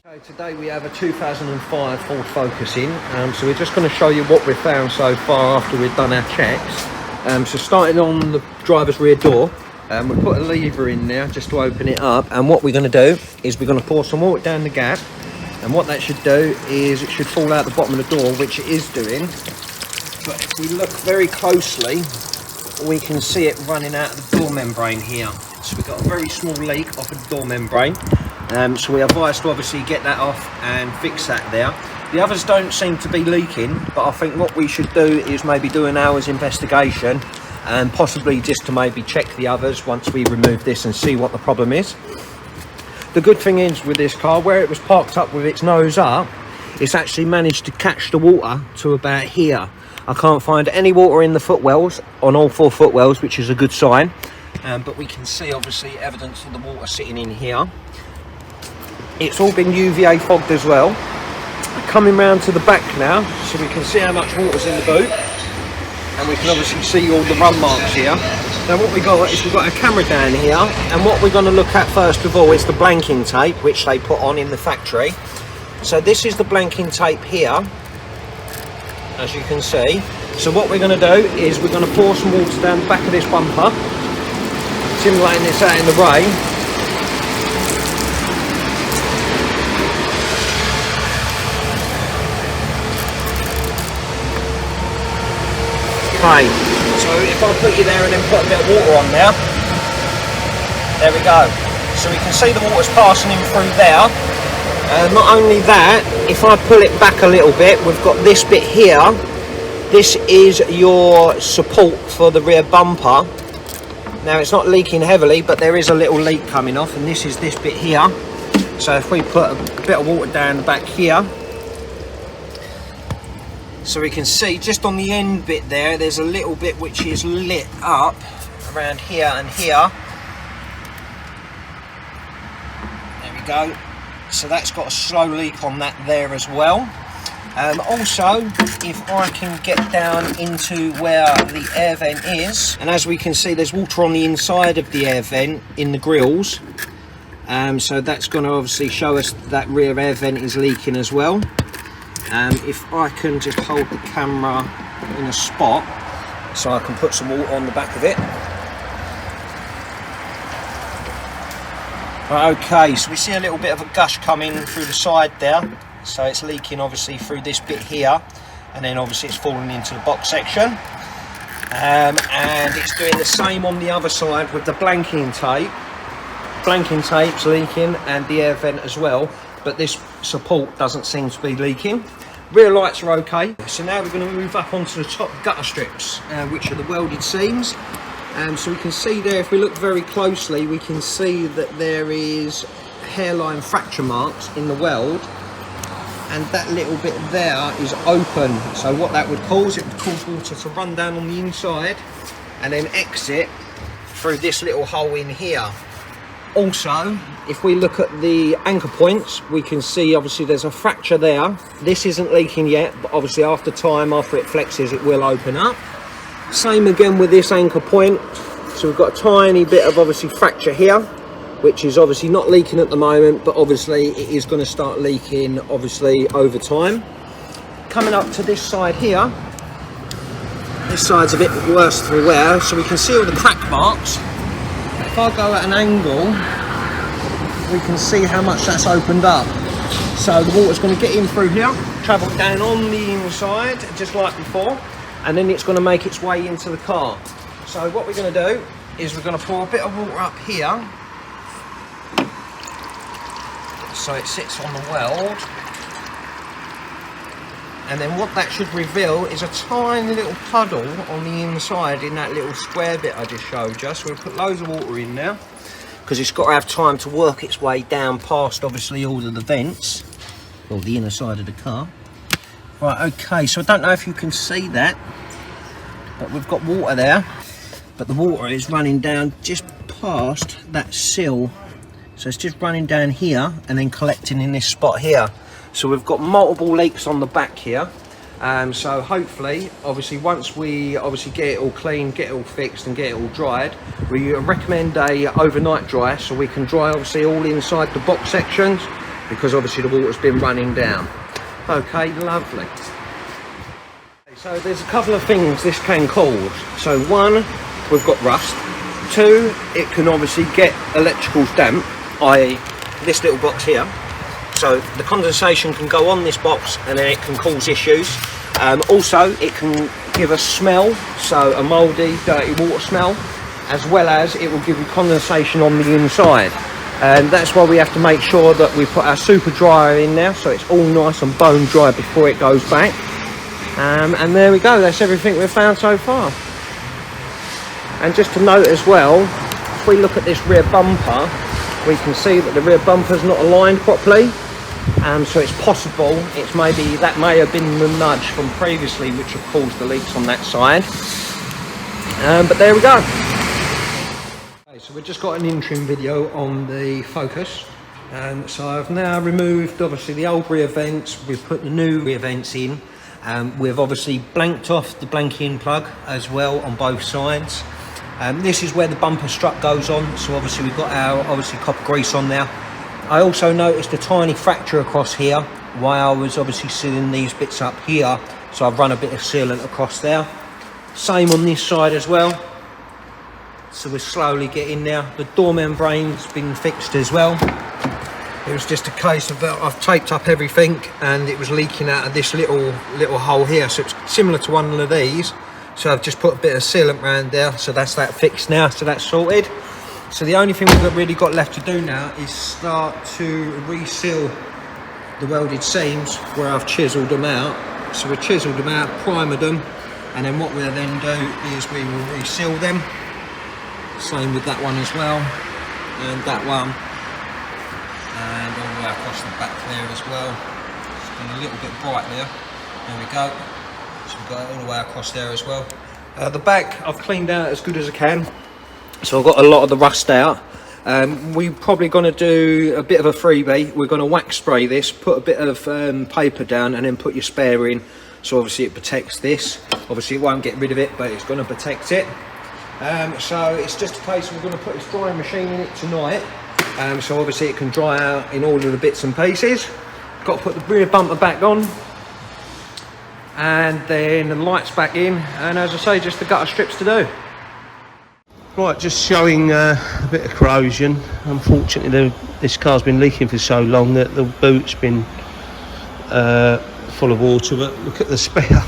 Okay, today we have a 2005 Ford Focus in, so we're just going to show you what we've found so far after we've done our checks. So starting on the driver's rear door, we put a lever in there just to open it up, and what we're going to do is we're going to pour some water down the gap, and what that should do is it should fall out the bottom of the door, which it is doing. But if we look very closely, we can see it running out of the door membrane here. So we've got a very small leak off of the door membrane. So we advise to obviously get that off and fix that there. The others don't seem to be leaking, but I think what we should do is maybe do an hour's investigation and possibly just to maybe check the others once we remove this and see what the problem is. The good thing is with this car, where it was parked up with its nose up, it's actually managed to catch the water to about here. I can't find any water in the footwells, on all four footwells, which is a good sign. But we can see obviously evidence of the water sitting in here. It's all been UVA fogged as well. Coming round to the back now, so we can see how much water's in the boot, and we can obviously see all the run marks here. Now what we got is we've got a camera down here, and what we're going to look at first of all is the blanking tape, which they put on in the factory. So this is the blanking tape here, as you can see. So what we're going to do is we're going to pour some water down the back of this bumper, simulating this out in the rain. Okay, so if I put you there and then put a bit of water on there we go. So we can see the water's passing in through there. Not only that, if I pull it back a little bit, we've got this bit here. This is your support for the rear bumper. Now it's not leaking heavily, but there is a little leak coming off, and this is this bit here. So if we put a bit of water down the back here, so we can see just on the end bit there's a little bit which is lit up around here and here. There we go. So that's got a slow leak on that there as well. Also, if I can get down into where the air vent is, and as we can see there's water on the inside of the air vent in the grills. So that's going to obviously show us that rear air vent is leaking as well. If I can just hold the camera in a spot so I can put some water on the back of it. Right, okay, so we see a little bit of a gush coming through the side there. So it's leaking obviously through this bit here, and then obviously it's falling into the box section. And it's doing the same on the other side with the blanking tape. Blanking tape's leaking and the air vent as well, but this support doesn't seem to be leaking. Rear lights are okay. So now we're going to move up onto the top gutter strips, which are the welded seams. So we can see there, if we look very closely, we can see that there is hairline fracture marks in the weld, and that little bit there is open. So what that would cause, it would cause water to run down on the inside and then exit through this little hole in here. Also, if we look at the anchor points, we can see obviously there's a fracture there. This isn't leaking yet, but obviously after time, after it flexes, it will open up. Same again with this anchor point. So we've got a tiny bit of obviously fracture here, which is obviously not leaking at the moment, but obviously it is going to start leaking obviously over time. Coming up to this side here, this side's a bit worse through wear, so we can see all the crack marks. If I go at an angle, we can see how much that's opened up. So the water's going to get in through here, travel down on the inside, just like before, and then it's going to make its way into the car. So what we're going to do is we're going to pour a bit of water up here, so it sits on the weld. And then what that should reveal is a tiny little puddle on the inside in that little square bit I just showed you. So we'll put loads of water in now, because it's got to have time to work its way down past obviously all of the vents, or the inner side of the car. Right, okay, so I don't know if you can see that, but we've got water there, but the water is running down just past that sill. So it's just running down here and then collecting in this spot here. So we've got multiple leaks on the back here. So hopefully, obviously, once we obviously get it all clean, get it all fixed and get it all dried, we recommend a overnight dry, so we can dry obviously all inside the box sections, because obviously the water's been running down. Okay, lovely. So there's a couple of things this can cause. So one, we've got rust. Two, it can obviously get electricals damp, i.e. this little box here. So the condensation can go on this box and then it can cause issues. Also, it can give a smell, so a mouldy, dirty water smell, as well as it will give you condensation on the inside. And that's why we have to make sure that we put our super dryer in there, so it's all nice and bone dry before it goes back. And there we go, that's everything we've found so far. And just to note as well, if we look at this rear bumper, we can see that the rear bumper's not aligned properly. So it's possible, that may have been the nudge from previously which have caused the leaks on that side. But there we go. Okay, so we've just got an interim video on the Focus. So I've now removed obviously the old rear vents, we've put the new rear vents in. We've obviously blanked off the blanking plug as well on both sides. This is where the bumper strut goes on, so obviously we've got our copper grease on there. I also noticed a tiny fracture across here while I was obviously sealing these bits up here, so I've run a bit of sealant across there. Same on this side as well, so we're slowly getting there. The door membrane's been fixed as well. It was just a case of I've taped up everything and it was leaking out of this little hole here, so it's similar to one of these. So I've just put a bit of sealant around there, so that's that fixed now, so that's sorted. So the only thing we've really got left to do now is start to reseal the welded seams where I've chiselled them out. So we've chiselled them out, primed them, and then what we'll then do is we will reseal them. Same with that one as well, and that one, and all the way across the back there as well. It's been a little bit bright there. There we go. So we've got it all the way across there as well. The back I've cleaned out as good as I can. So I've got a lot of the rust out. We're probably going to do a bit of a freebie. We're going to wax spray this, put a bit of paper down and then put your spare in. So obviously it protects this. Obviously it won't get rid of it, but it's going to protect it. So it's just a case of we're going to put this drying machine in it tonight. So obviously it can dry out in all of the bits and pieces. Got to put the rear bumper back on. And then the lights back in. And as I say, just the gutter strips to do. Right, just showing a bit of corrosion. Unfortunately, this car's been leaking for so long that the boot's been full of water, but look at the spare.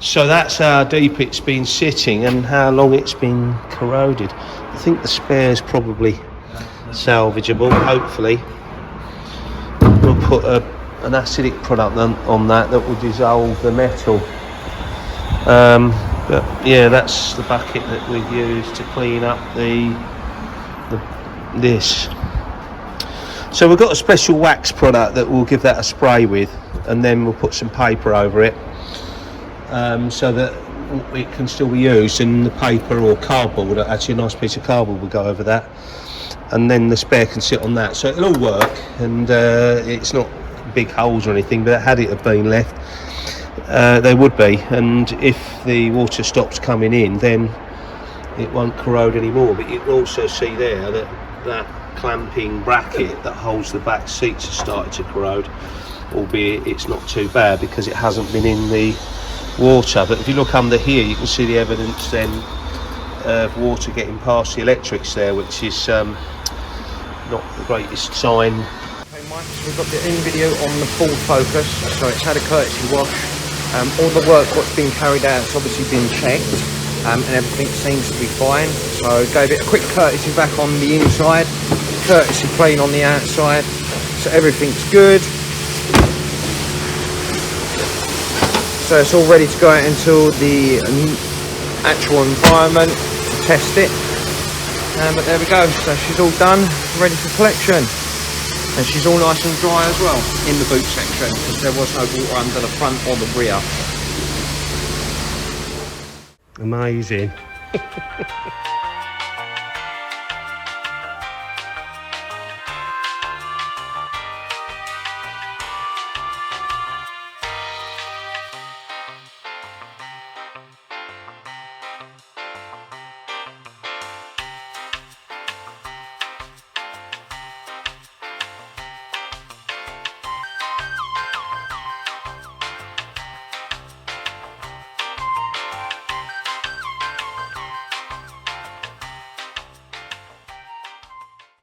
So that's how deep it's been sitting and how long it's been corroded. I think the spare's probably salvageable, hopefully. We'll put an acidic product on that will dissolve the metal. But yeah, that's the bucket that we've used to clean up this. So we've got a special wax product that we'll give that a spray with, and then we'll put some paper over it, so that it can still be used, and the paper or cardboard, actually a nice piece of cardboard will go over that, and then the spare can sit on that. So it'll all work, and it's not big holes or anything, but had it have been left, they would be, and if the water stops coming in, then it won't corrode anymore. But you can also see there that clamping bracket that holds the back seats has started to corrode, albeit it's not too bad because it hasn't been in the water. But if you look under here, you can see the evidence then of water getting past the electrics there, which is not the greatest sign. Okay, Mike, so we've got the in video on the Ford Focus, so it's had a courtesy wash. All the work what's been carried out has obviously been checked, and everything seems to be fine. So gave it a quick courtesy back on the inside, courtesy clean on the outside, so everything's good. So it's all ready to go out into the actual environment to test it. But there we go, so she's all done, ready for collection. And she's all nice and dry as well in the boot section, because there was no water under the front or the rear. Amazing.